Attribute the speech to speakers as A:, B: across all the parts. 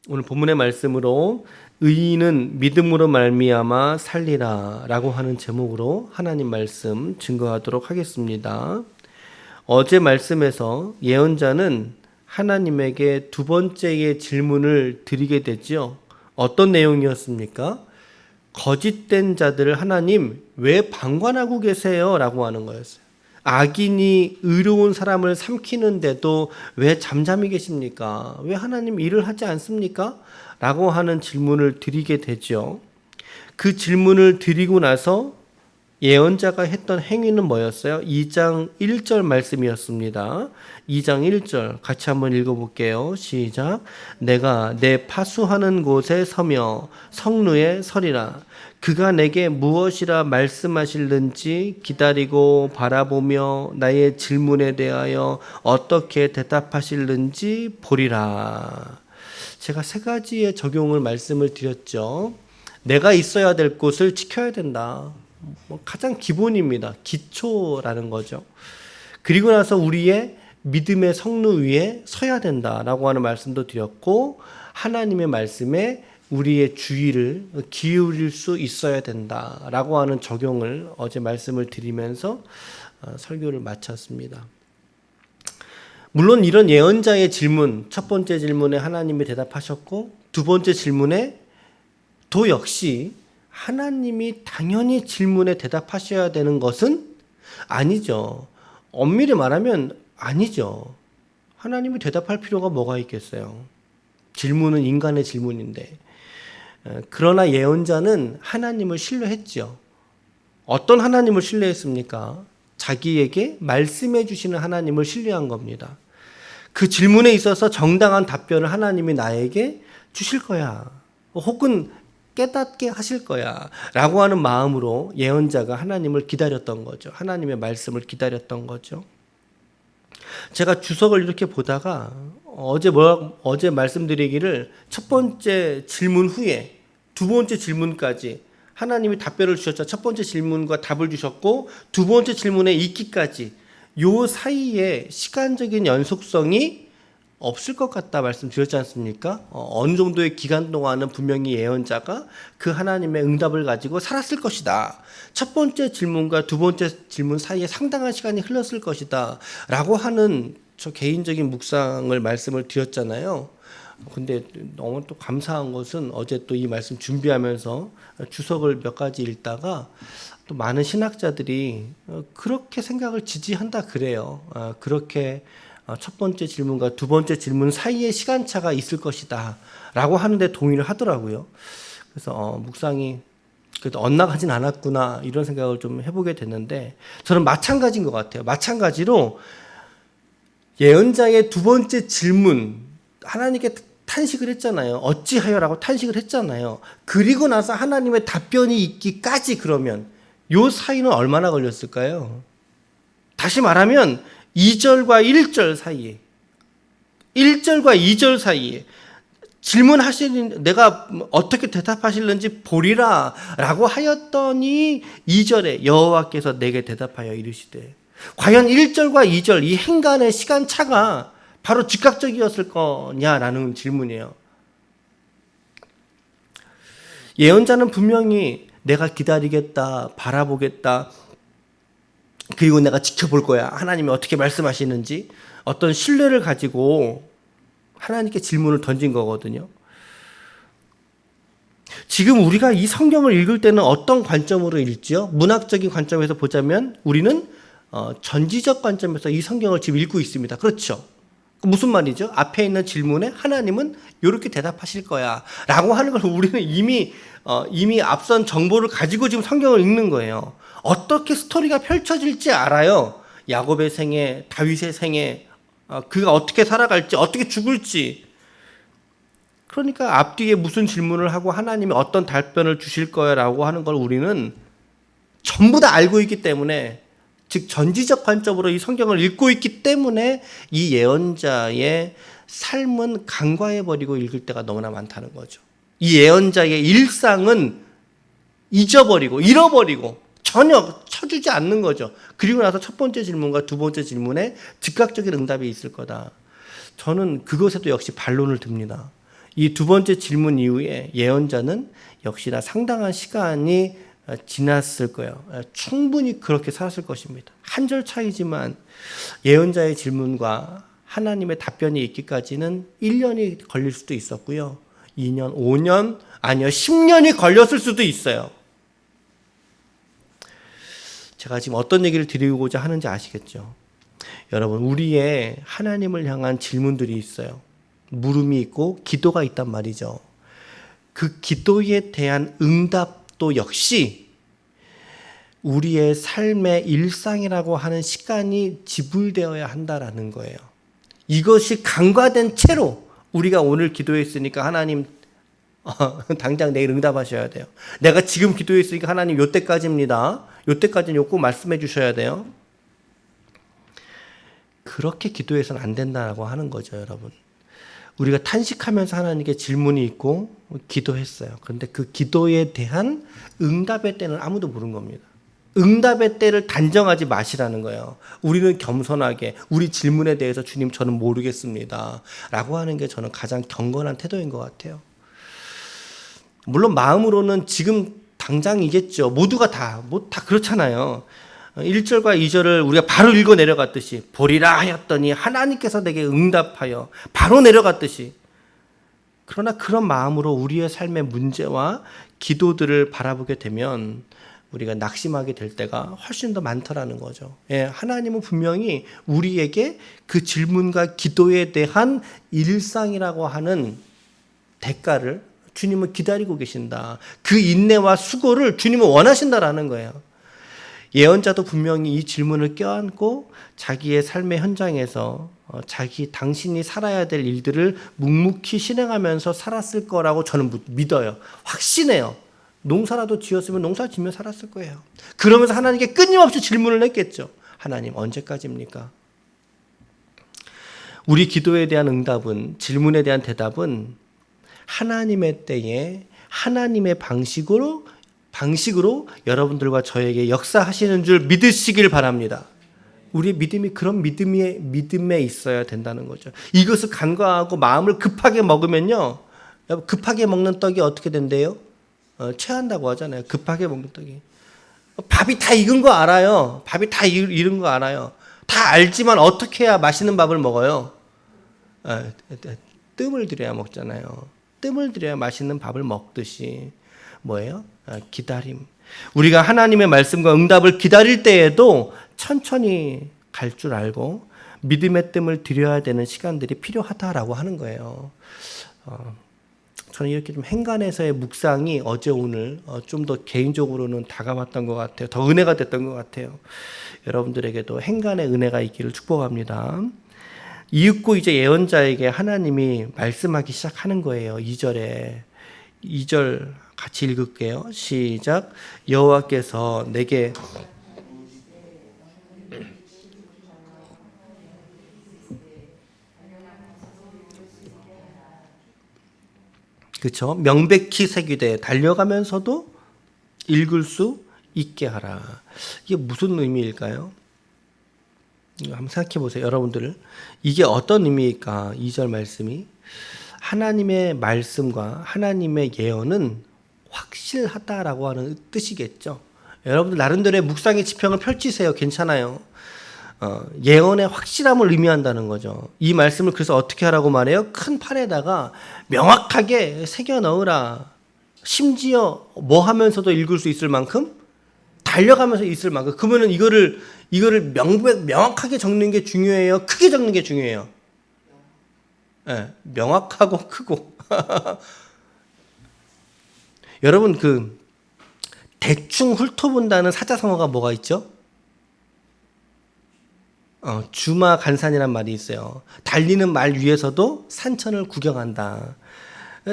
A: 오늘 본문의 말씀으로 의인은 믿음으로 말미암아 살리라 라고 하는 제목으로 하나님 말씀 증거하도록 하겠습니다. 어제 말씀에서 예언자는 하나님에게 두 번째의 질문을 드리게 되죠. 어떤 내용이었습니까? 거짓된 자들을 하나님 왜 방관하고 계세요? 라고 하는 거였어요. 악인이 의로운 사람을 삼키는데도 왜 잠잠히 계십니까? 왜 하나님 일을 하지 않습니까? 라고 하는 질문을 드리게 되죠. 그 질문을 드리고 나서 예언자가 했던 행위는 뭐였어요? 2장 1절 말씀이었습니다. 2장 1절 같이 한번 읽어볼게요. 시작. 내가 내 파수하는 곳에 서며 성루에 서리라. 그가 내게 무엇이라 말씀하실는지 기다리고 바라보며 나의 질문에 대하여 어떻게 대답하실는지 보리라. 제가 세 가지의 적용을 말씀을 드렸죠. 내가 있어야 될 곳을 지켜야 된다. 가장 기본입니다. 기초라는 거죠. 그리고 나서 우리의 믿음의 성루 위에 서야 된다라고 하는 말씀도 드렸고, 하나님의 말씀에 우리의 주의를 기울일 수 있어야 된다라고 하는 적용을 어제 말씀을 드리면서 설교를 마쳤습니다. 물론 이런 예언자의 질문, 첫 번째 질문에 하나님이 대답하셨고, 두 번째 질문에 도 역시 하나님이 당연히 질문에 대답하셔야 되는 것은 아니죠. 엄밀히 말하면 아니죠. 하나님이 대답할 필요가 뭐가 있겠어요. 질문은 인간의 질문인데. 그러나 예언자는 하나님을 신뢰했죠. 어떤 하나님을 신뢰했습니까? 자기에게 말씀해 주시는 하나님을 신뢰한 겁니다. 그 질문에 있어서 정당한 답변을 하나님이 나에게 주실 거야. 혹은 깨닫게 하실 거야 라고 하는 마음으로 예언자가 하나님을 기다렸던 거죠. 하나님의 말씀을 기다렸던 거죠. 제가 주석을 이렇게 보다가 어제 말씀드리기를 첫 번째 질문 후에 두 번째 질문까지 하나님이 답변을 주셨죠. 첫 번째 질문과 답을 주셨고 두 번째 질문에 있기까지 요 사이에 시간적인 연속성이 없을 것 같다 말씀드렸지 않습니까? 어느 정도의 기간 동안은 분명히 예언자가 그 하나님의 응답을 가지고 살았을 것이다. 첫 번째 질문과 두 번째 질문 사이에 상당한 시간이 흘렀을 것이다. 라고 하는 저 개인적인 묵상을 말씀을 드렸잖아요. 근데 너무 또 감사한 것은 어제 또 이 말씀 준비하면서 주석을 몇 가지 읽다가 또 많은 신학자들이 그렇게 생각을 지지한다 그래요. 그렇게 첫 번째 질문과 두 번째 질문 사이에 시간차가 있을 것이다 라고 하는데 동의를 하더라고요. 그래서 묵상이 그래도 엇나가진 않았구나 이런 생각을 좀 해보게 됐는데, 저는 마찬가지인 것 같아요. 마찬가지로 예언자의 두 번째 질문, 하나님께 탄식을 했잖아요. 어찌하여라고 탄식을 했잖아요. 그리고 나서 하나님의 답변이 있기까지, 그러면 요 사이는 얼마나 걸렸을까요? 다시 말하면 2절과 1절 사이에, 1절과 2절 사이에 질문하시는, 내가 어떻게 대답하실는지 보리라 라고 하였더니 2절에 여호와께서 내게 대답하여 이르시되, 과연 1절과 2절 이 행간의 시간차가 바로 즉각적이었을 거냐라는 질문이에요. 예언자는 분명히 내가 기다리겠다, 바라보겠다, 그리고 내가 지켜볼 거야, 하나님이 어떻게 말씀하시는지 어떤 신뢰를 가지고 하나님께 질문을 던진 거거든요. 지금 우리가 이 성경을 읽을 때는 어떤 관점으로 읽지요? 문학적인 관점에서 보자면 우리는 전지적 관점에서 이 성경을 지금 읽고 있습니다. 그렇죠? 무슨 말이죠? 앞에 있는 질문에 하나님은 이렇게 대답하실 거야 라고 하는 걸 우리는 이미 앞선 정보를 가지고 지금 성경을 읽는 거예요. 어떻게 스토리가 펼쳐질지 알아요. 야곱의 생애, 다윗의 생애, 그가 어떻게 살아갈지, 어떻게 죽을지. 그러니까 앞뒤에 무슨 질문을 하고 하나님이 어떤 답변을 주실 거야라고 하는 걸 우리는 전부 다 알고 있기 때문에, 즉 전지적 관점으로 이 성경을 읽고 있기 때문에 이 예언자의 삶은 간과해버리고 읽을 때가 너무나 많다는 거죠. 이 예언자의 일상은 잊어버리고 잃어버리고 전혀 쳐주지 않는 거죠. 그리고 나서 첫 번째 질문과 두 번째 질문에 즉각적인 응답이 있을 거다. 저는 그것에도 역시 반론을 듭니다. 이 두 번째 질문 이후에 예언자는 역시나 상당한 시간이 지났을 거예요. 충분히 그렇게 살았을 것입니다. 한 절 차이지만 예언자의 질문과 하나님의 답변이 있기까지는 1년이 걸릴 수도 있었고요. 2년, 5년, 아니요 10년이 걸렸을 수도 있어요. 제가 지금 어떤 얘기를 드리고자 하는지 아시겠죠? 여러분, 우리의 하나님을 향한 질문들이 있어요. 물음이 있고 기도가 있단 말이죠. 그 기도에 대한 응답도 역시 우리의 삶의 일상이라고 하는 시간이 지불되어야 한다라는 거예요. 이것이 간과된 채로 우리가 오늘 기도했으니까 하나님 당장 내일 응답하셔야 돼요. 내가 지금 기도했으니까 하나님 요때까지입니다. 요때까지는 요 꼭 말씀해 주셔야 돼요. 그렇게 기도해서는 안 된다고 하는 거죠, 여러분. 우리가 탄식하면서 하나님께 질문이 있고 기도했어요. 그런데 그 기도에 대한 응답의 때는 아무도 모르는 겁니다. 응답의 때를 단정하지 마시라는 거예요. 우리는 겸손하게 우리 질문에 대해서 주님 저는 모르겠습니다 라고 하는 게 저는 가장 경건한 태도인 것 같아요. 물론 마음으로는 지금 당장이겠죠. 모두가 다 그렇잖아요. 1절과 2절을 우리가 바로 읽어 내려갔듯이 보리라 하였더니 하나님께서 내게 응답하여 바로 내려갔듯이, 그러나 그런 마음으로 우리의 삶의 문제와 기도들을 바라보게 되면 우리가 낙심하게 될 때가 훨씬 더 많더라는 거죠. 예, 하나님은 분명히 우리에게 그 질문과 기도에 대한 일상이라고 하는 대가를 주님은 기다리고 계신다. 그 인내와 수고를 주님은 원하신다라는 거예요. 예언자도 분명히 이 질문을 껴안고 자기의 삶의 현장에서 당신이 살아야 될 일들을 묵묵히 실행하면서 살았을 거라고 저는 믿어요. 확신해요. 농사라도 지었으면 농사 지며 살았을 거예요. 그러면서 하나님께 끊임없이 질문을 했겠죠. 하나님 언제까지입니까? 우리 기도에 대한 응답은, 질문에 대한 대답은 하나님의 때에 하나님의 방식으로 여러분들과 저에게 역사하시는 줄 믿으시길 바랍니다. 우리의 믿음이 그런 믿음에 있어야 된다는 거죠. 이것을 간과하고 마음을 급하게 먹으면요, 급하게 먹는 떡이 어떻게 된대요? 체한다고 하잖아요. 급하게 먹는 떡이. 밥이 다 익은 거 알아요. 밥이 다 익은 거 알아요. 다 알지만 어떻게 해야 맛있는 밥을 먹어요? 뜸을 들여야 먹잖아요. 뜸을 들여야 맛있는 밥을 먹듯이 뭐예요? 기다림. 우리가 하나님의 말씀과 응답을 기다릴 때에도 천천히 갈 줄 알고 믿음의 뜸을 들여야 되는 시간들이 필요하다라고 하는 거예요. 저는 이렇게 좀 행간에서의 묵상이 어제 오늘 좀 더 개인적으로는 다가왔던 것 같아요. 더 은혜가 됐던 것 같아요. 여러분들에게도 행간의 은혜가 있기를 축복합니다. 이윽고 이제 예언자에게 하나님이 말씀하기 시작하는 거예요. 2절에 2절 같이 읽을게요. 시작. 여호와께서 내게 그렇죠. 명백히 새기되 달려가면서도 읽을 수 있게 하라. 이게 무슨 의미일까요? 한번 생각해 보세요. 여러분들 이게 어떤 의미일까? 2절 말씀이 하나님의 말씀과 하나님의 예언은 확실하다라고 하는 뜻이겠죠. 여러분들 나름대로의 묵상의 지평을 펼치세요. 괜찮아요. 예언의 확실함을 의미한다는 거죠. 이 말씀을 그래서 어떻게 하라고 말해요? 큰 판에다가 명확하게 새겨 넣으라. 심지어 뭐 하면서도 읽을 수 있을 만큼, 달려가면서 있을 만큼. 그러면은 이거를 명확하게 적는 게 중요해요? 크게 적는 게 중요해요? 네, 명확하고 크고. 여러분 대충 훑어본다는 사자성어가 뭐가 있죠? 주마간산이란 말이 있어요. 달리는 말 위에서도 산천을 구경한다.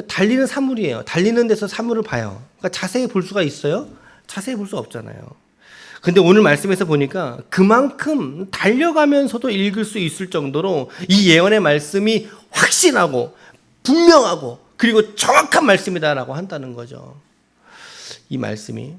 A: 달리는 사물이에요. 달리는 데서 사물을 봐요. 그러니까 자세히 볼 수가 있어요? 자세히 볼 수 없잖아요. 근데 오늘 말씀에서 보니까 그만큼 달려가면서도 읽을 수 있을 정도로 이 예언의 말씀이 확신하고 분명하고 그리고 정확한 말씀이다라고 한다는 거죠. 이 말씀이.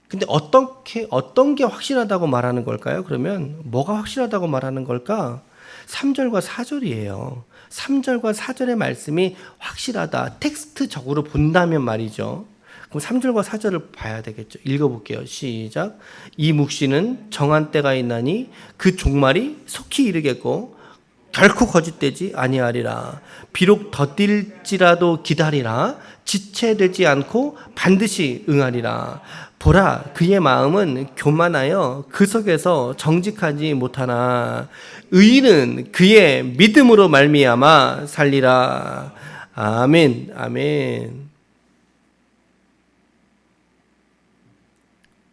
A: 근데 어떤 게 확실하다고 말하는 걸까요? 그러면 뭐가 확실하다고 말하는 걸까? 3절과 4절이에요. 3절과 4절의 말씀이 확실하다. 텍스트적으로 본다면 말이죠. 그럼 3절과 4절을 봐야 되겠죠. 읽어볼게요. 시작. 이 묵시는 정한 때가 있나니 그 종말이 속히 이르겠고 결코 거짓되지 아니하리라. 비록 더딜지라도 기다리라. 지체되지 않고 반드시 응하리라. 보라, 그의 마음은 교만하여 그 속에서 정직하지 못하나 의인은 그의 믿음으로 말미암아 살리라. 아멘, 아멘.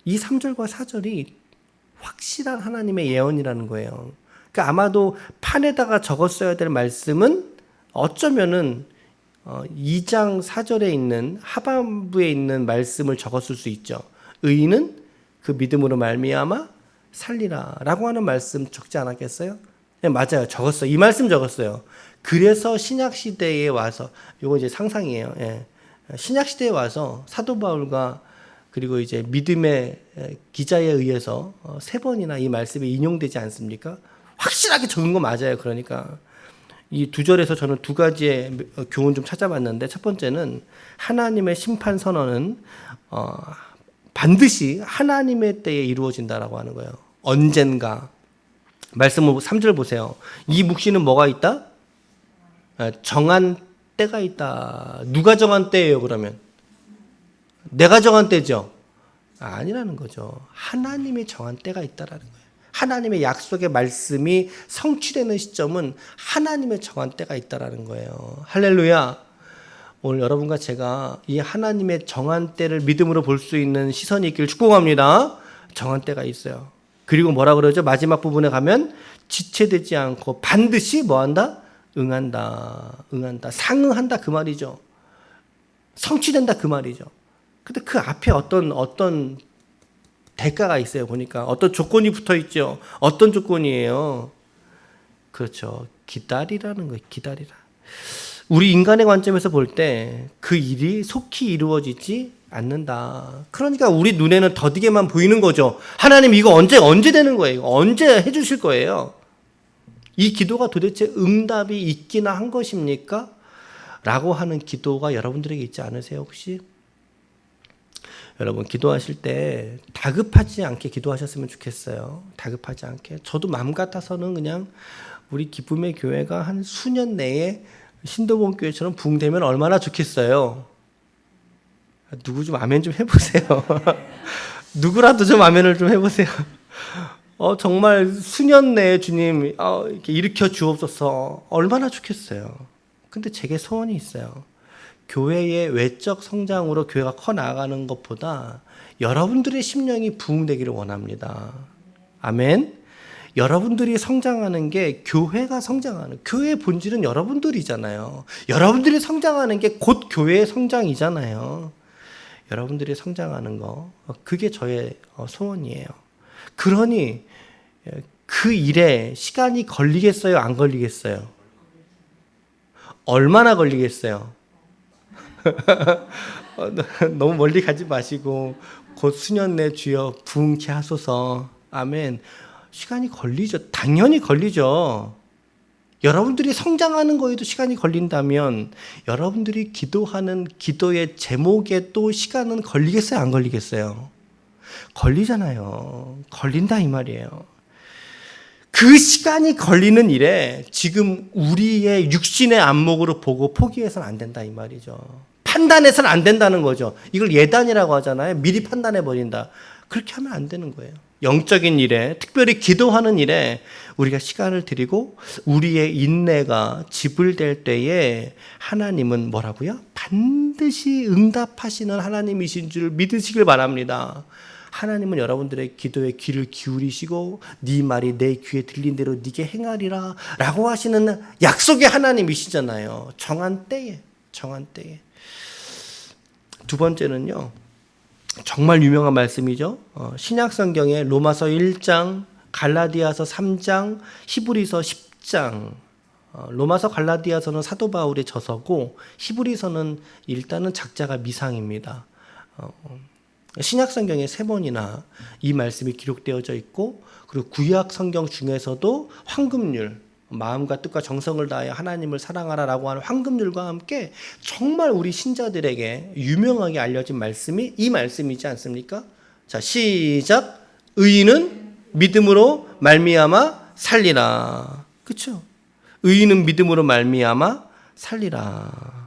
A: 이 3절과 4절이 확실한 하나님의 예언이라는 거예요. 그러니까 아마도 판에다가 적었어야 될 말씀은 어쩌면은 2장 4절에 있는 하반부에 있는 말씀을 적었을 수 있죠. 의인은 그 믿음으로 말미암아 살리라라고 하는 말씀 적지 않았겠어요? 네, 맞아요. 적었어요. 이 말씀 적었어요. 그래서 신약 시대에 와서 이거 이제 상상이에요. 예. 신약 시대에 와서 사도 바울과 그리고 이제 믿음의 기자에 의해서 3번이나 이 말씀이 인용되지 않습니까? 확실하게 적은 거 맞아요. 그러니까 이 2절에서 저는 2가지의 교훈 좀 찾아봤는데, 첫 번째는 하나님의 심판 선언은 반드시 하나님의 때에 이루어진다라고 하는 거예요. 언젠가. 말씀을 3절 보세요. 이 묵시는 뭐가 있다? 정한 때가 있다. 누가 정한 때예요, 그러면? 내가 정한 때죠? 아니라는 거죠. 하나님이 정한 때가 있다라는 거예요. 하나님의 약속의 말씀이 성취되는 시점은 하나님의 정한 때가 있다라는 거예요. 할렐루야. 오늘 여러분과 제가 이 하나님의 정한 때를 믿음으로 볼 수 있는 시선이 있기를 축복합니다. 정한 때가 있어요. 그리고 뭐라 그러죠? 마지막 부분에 가면 지체되지 않고 반드시 뭐한다? 응한다. 응한다. 상응한다 그 말이죠. 성취된다 그 말이죠. 근데 그 앞에 어떤 대가가 있어요. 보니까 어떤 조건이 붙어 있죠. 어떤 조건이에요? 그렇죠. 기다리라는 거예요. 기다리라. 우리 인간의 관점에서 볼 때 그 일이 속히 이루어지지 않는다. 그러니까 우리 눈에는 더디게만 보이는 거죠. 하나님 이거 언제 되는 거예요? 언제 해주실 거예요? 이 기도가 도대체 응답이 있기나 한 것입니까? 라고 하는 기도가 여러분들에게 있지 않으세요, 혹시? 여러분 기도하실 때 다급하지 않게 기도하셨으면 좋겠어요. 다급하지 않게. 저도 마음 같아서는 그냥 우리 기쁨의 교회가 한 수년 내에 신도본 교회처럼 부흥되면 얼마나 좋겠어요. 누구 좀 아멘 좀 해보세요. 누구라도 좀 아멘을 좀 해보세요. 정말 수년 내에 주님 이렇게 일으켜 주옵소서. 얼마나 좋겠어요. 근데 제게 소원이 있어요. 교회의 외적 성장으로 교회가 커 나가는 것보다 여러분들의 심령이 부흥되기를 원합니다. 아멘. 여러분들이 성장하는 게 교회가 성장하는, 교회의 본질은 여러분들이잖아요. 여러분들이 성장하는 게 곧 교회의 성장이잖아요. 여러분들이 성장하는 거, 그게 저의 소원이에요. 그러니 그 일에 시간이 걸리겠어요? 안 걸리겠어요? 얼마나 걸리겠어요? 너무 멀리 가지 마시고 곧 수년 내 주여 부흥케 하소서. 아멘. 시간이 걸리죠. 당연히 걸리죠. 여러분들이 성장하는 거에도 시간이 걸린다면 여러분들이 기도하는 기도의 제목에 또 시간은 걸리겠어요? 안 걸리겠어요? 걸리잖아요. 걸린다 이 말이에요. 그 시간이 걸리는 일에 지금 우리의 육신의 안목으로 보고 포기해서는 안 된다 이 말이죠. 판단해서는 안 된다는 거죠. 이걸 예단이라고 하잖아요. 미리 판단해 버린다. 그렇게 하면 안 되는 거예요. 영적인 일에, 특별히 기도하는 일에 우리가 시간을 들이고 우리의 인내가 지불될 때에 하나님은 뭐라고요? 반드시 응답하시는 하나님이신 줄 믿으시길 바랍니다. 하나님은 여러분들의 기도에 귀를 기울이시고 네 말이 내 귀에 들린 대로 네게 행하리라 라고 하시는 약속의 하나님이시잖아요. 정한 때에. 두 번째는요, 정말 유명한 말씀이죠. 신약 성경에 로마서 1장, 갈라디아서 3장, 히브리서 10장. 로마서 갈라디아서는 사도 바울의 저서고 히브리서는 일단은 작자가 미상입니다. 신약 성경에 3번이나 이 말씀이 기록되어져 있고, 그리고 구약 성경 중에서도 황금률, 마음과 뜻과 정성을 다하여 하나님을 사랑하라라고 하는 황금줄과 함께 정말 우리 신자들에게 유명하게 알려진 말씀이 이 말씀이지 않습니까? 자, 시작. 의인은 믿음으로 말미암아 살리라. 그렇죠? 의인은 믿음으로 말미암아 살리라.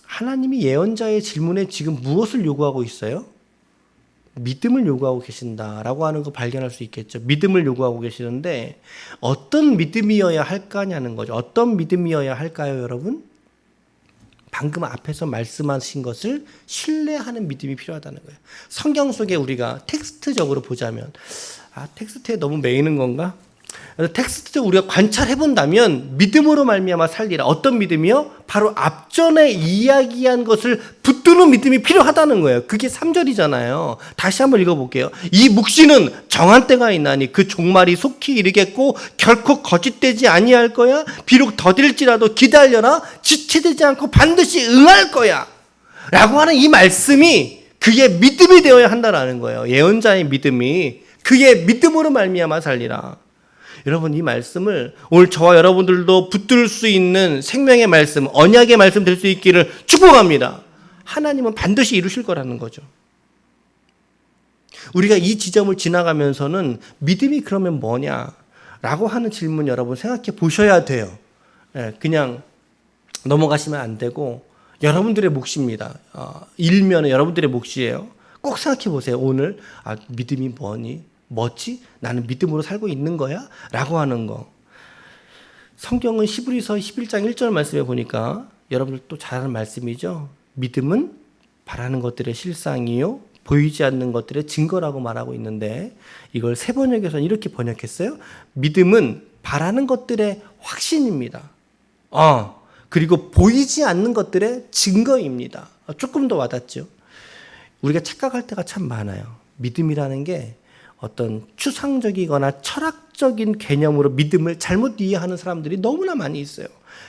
A: 하나님이 예언자의 질문에 지금 무엇을 요구하고 있어요? 믿음을 요구하고 계신다라고 하는 거 발견할 수 있겠죠. 믿음을 요구하고 계시는데 어떤 믿음이어야 할까냐는 거죠. 어떤 믿음이어야 할까요, 여러분? 방금 앞에서 말씀하신 것을 신뢰하는 믿음이 필요하다는 거예요. 성경 속에 우리가 텍스트적으로 보자면 텍스트에 너무 매이는 건가? 텍스트 우리가 관찰해 본다면 믿음으로 말미암아 살리라. 어떤 믿음이요? 바로 앞전에 이야기한 것을 붙드는 믿음이 필요하다는 거예요. 그게 3절이잖아요. 다시 한번 읽어볼게요. 이 묵시는 정한 때가 있나니 그 종말이 속히 이르겠고 결코 거짓되지 아니할 거야. 비록 더딜지라도 기다려라. 지체되지 않고 반드시 응할 거야. 라고 하는 이 말씀이 그의 믿음이 되어야 한다는 거예요. 예언자의 믿음이 그의 믿음으로 말미암아 살리라. 여러분, 이 말씀을 오늘 저와 여러분들도 붙들 수 있는 생명의 말씀, 언약의 말씀 될 수 있기를 축복합니다. 하나님은 반드시 이루실 거라는 거죠. 우리가 이 지점을 지나가면서는 믿음이 그러면 뭐냐라고 하는 질문 여러분 생각해 보셔야 돼요. 그냥 넘어가시면 안 되고 여러분들의 몫입니다. 일면은 여러분들의 몫이에요. 꼭 생각해 보세요. 오늘 믿음이 뭐지? 나는 믿음으로 살고 있는 거야? 라고 하는 거. 성경은 히브리서 11장 1절 말씀에 보니까 여러분들 또 잘 아는 말씀이죠. 믿음은 바라는 것들의 실상이요 보이지 않는 것들의 증거라고 말하고 있는데 이걸 새 번역에서는 이렇게 번역했어요. 믿음은 바라는 것들의 확신입니다. 그리고 보이지 않는 것들의 증거입니다. 조금 더 와닿죠. 우리가 착각할 때가 참 많아요. 믿음이라는 게 어떤 추상적이거나 철학적인 개념으로 믿음을 잘못 이해하는 사람들이 너무나 많이 있어요.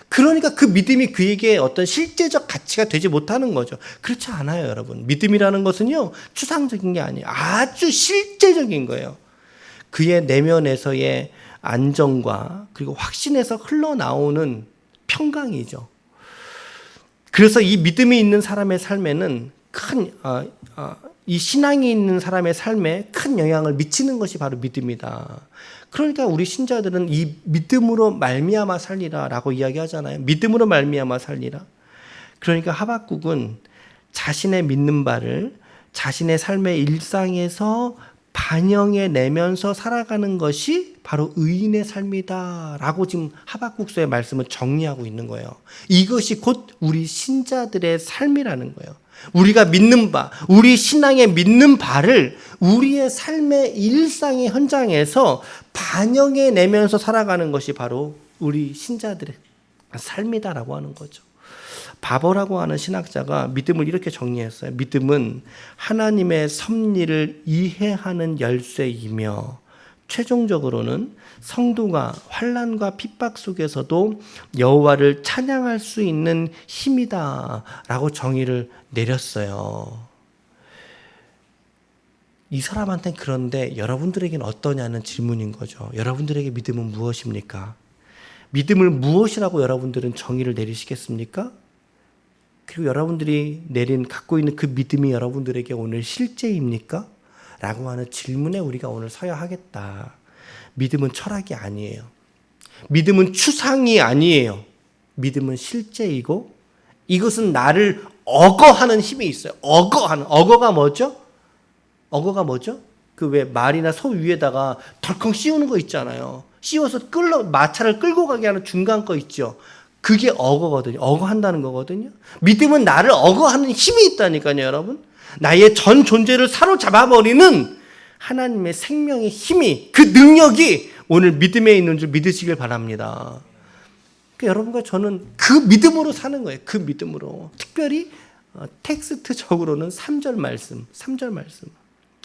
A: 그러니까 그 믿음이 그에게 어떤 실제적 가치가 되지 못하는 거죠. 그렇지 않아요, 여러분. 믿음이라는 것은요, 추상적인 게 아니에요. 아주 실제적인 거예요. 그의 내면에서의 안정과 그리고 확신에서 흘러나오는 평강이죠. 그래서 이 믿음이 있는 사람의 삶에는 이 신앙이 있는 사람의 삶에 큰 영향을 미치는 것이 바로 믿음이다. 그러니까 우리 신자들은 이 믿음으로 말미암아 살리라라고 이야기하잖아요. 믿음으로 말미암아 살리라. 그러니까 하박국은 자신의 믿는 바를 자신의 삶의 일상에서 반영해 내면서 살아가는 것이 바로 의인의 삶이다라고 지금 하박국서의 말씀을 정리하고 있는 거예요. 이것이 곧 우리 신자들의 삶이라는 거예요. 우리가 믿는 바, 우리 신앙에 믿는 바를 우리의 삶의 일상의 현장에서 반영해 내면서 살아가는 것이 바로 우리 신자들의 삶이다라고 하는 거죠. 바버라고 하는 신학자가 믿음을 이렇게 정리했어요. 믿음은 하나님의 섭리를 이해하는 열쇠이며 최종적으로는 성도가 환난과 핍박 속에서도 여호와를 찬양할 수 있는 힘이다라고 정의를 내렸어요. 이 사람한테는 그런데 여러분들에게는 어떠냐는 질문인 거죠. 여러분들에게 믿음은 무엇입니까? 믿음을 무엇이라고 여러분들은 정의를 내리시겠습니까? 그리고 여러분들이 갖고 있는 그 믿음이 여러분들에게 오늘 실제입니까? 라고 하는 질문에 우리가 오늘 서야 하겠다. 믿음은 철학이 아니에요. 믿음은 추상이 아니에요. 믿음은 실제이고 이것은 나를 억어하는 힘이 있어요. 억어가 뭐죠? 그 왜 말이나 소 위에다가 덜컹 씌우는 거 있잖아요. 씌워서 마차를 끌고 가게 하는 중간 거 있죠. 그게 억어거든요. 억어한다는 거거든요. 믿음은 나를 억어하는 힘이 있다니까요, 여러분. 나의 전 존재를 사로잡아버리는 하나님의 생명의 힘이, 그 능력이 오늘 믿음에 있는 줄 믿으시길 바랍니다. 그러니까 여러분과 저는 그 믿음으로 사는 거예요. 그 믿음으로. 특별히 텍스트적으로는 3절 말씀.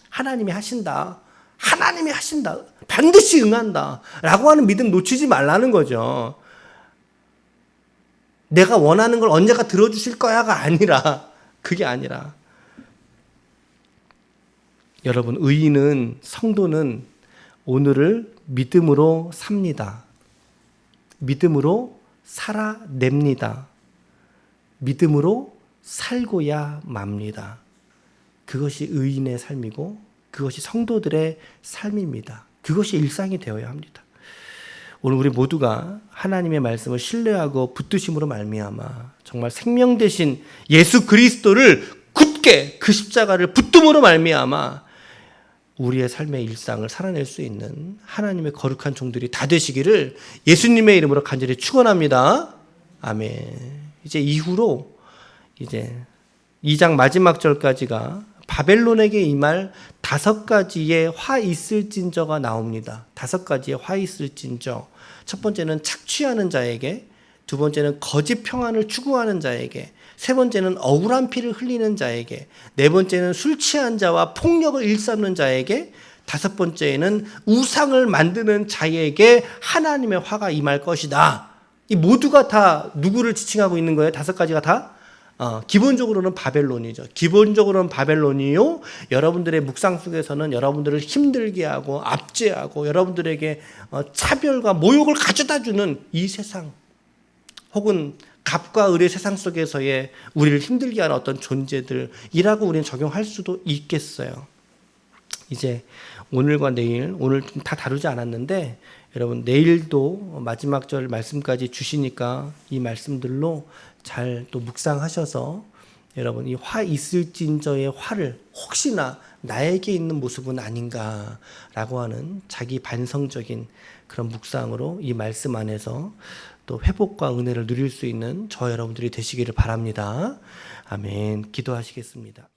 A: 하나님이 하신다. 반드시 응한다. 라고 하는 믿음 놓치지 말라는 거죠. 내가 원하는 걸 언제가 들어주실 거야가 아니라, 그게 아니라 여러분, 의인은, 성도는 오늘을 믿음으로 삽니다. 믿음으로 살아냅니다. 믿음으로 살고야 맙니다. 그것이 의인의 삶이고 그것이 성도들의 삶입니다. 그것이 일상이 되어야 합니다. 오늘 우리 모두가 하나님의 말씀을 신뢰하고 붙드심으로 말미암아 정말 생명 되신 예수 그리스도를 굳게 그 십자가를 붙듦으로 말미암아 우리의 삶의 일상을 살아낼 수 있는 하나님의 거룩한 종들이 다 되시기를 예수님의 이름으로 간절히 축원합니다. 아멘. 이제 이후로 이제 2장 마지막 절까지가 바벨론에게 임할 5가지의 화 있을진저가 나옵니다. 5가지의 화 있을진저. 첫 번째는 착취하는 자에게, 두 번째는 거짓 평안을 추구하는 자에게, 세 번째는 억울한 피를 흘리는 자에게, 네 번째는 술 취한 자와 폭력을 일삼는 자에게, 다섯 번째는 우상을 만드는 자에게 하나님의 화가 임할 것이다. 이 모두가 다 누구를 지칭하고 있는 거예요? 5가지가 다? 기본적으로는 바벨론이죠. 기본적으로는 바벨론이요. 여러분들의 묵상 속에서는 여러분들을 힘들게 하고 압제하고 여러분들에게 차별과 모욕을 가져다 주는 이 세상, 혹은 갑과 을의 세상 속에서의 우리를 힘들게 하는 어떤 존재들이라고 우리는 적용할 수도 있겠어요. 이제 오늘과 내일, 오늘 다 다루지 않았는데 여러분 내일도 마지막 절 말씀까지 주시니까 이 말씀들로 잘 또 묵상하셔서 여러분 이 화 있을진저의 화를 혹시나 나에게 있는 모습은 아닌가라고 하는 자기 반성적인 그런 묵상으로 이 말씀 안에서 또 회복과 은혜를 누릴 수 있는 저 여러분들이 되시기를 바랍니다. 아멘. 기도하시겠습니다.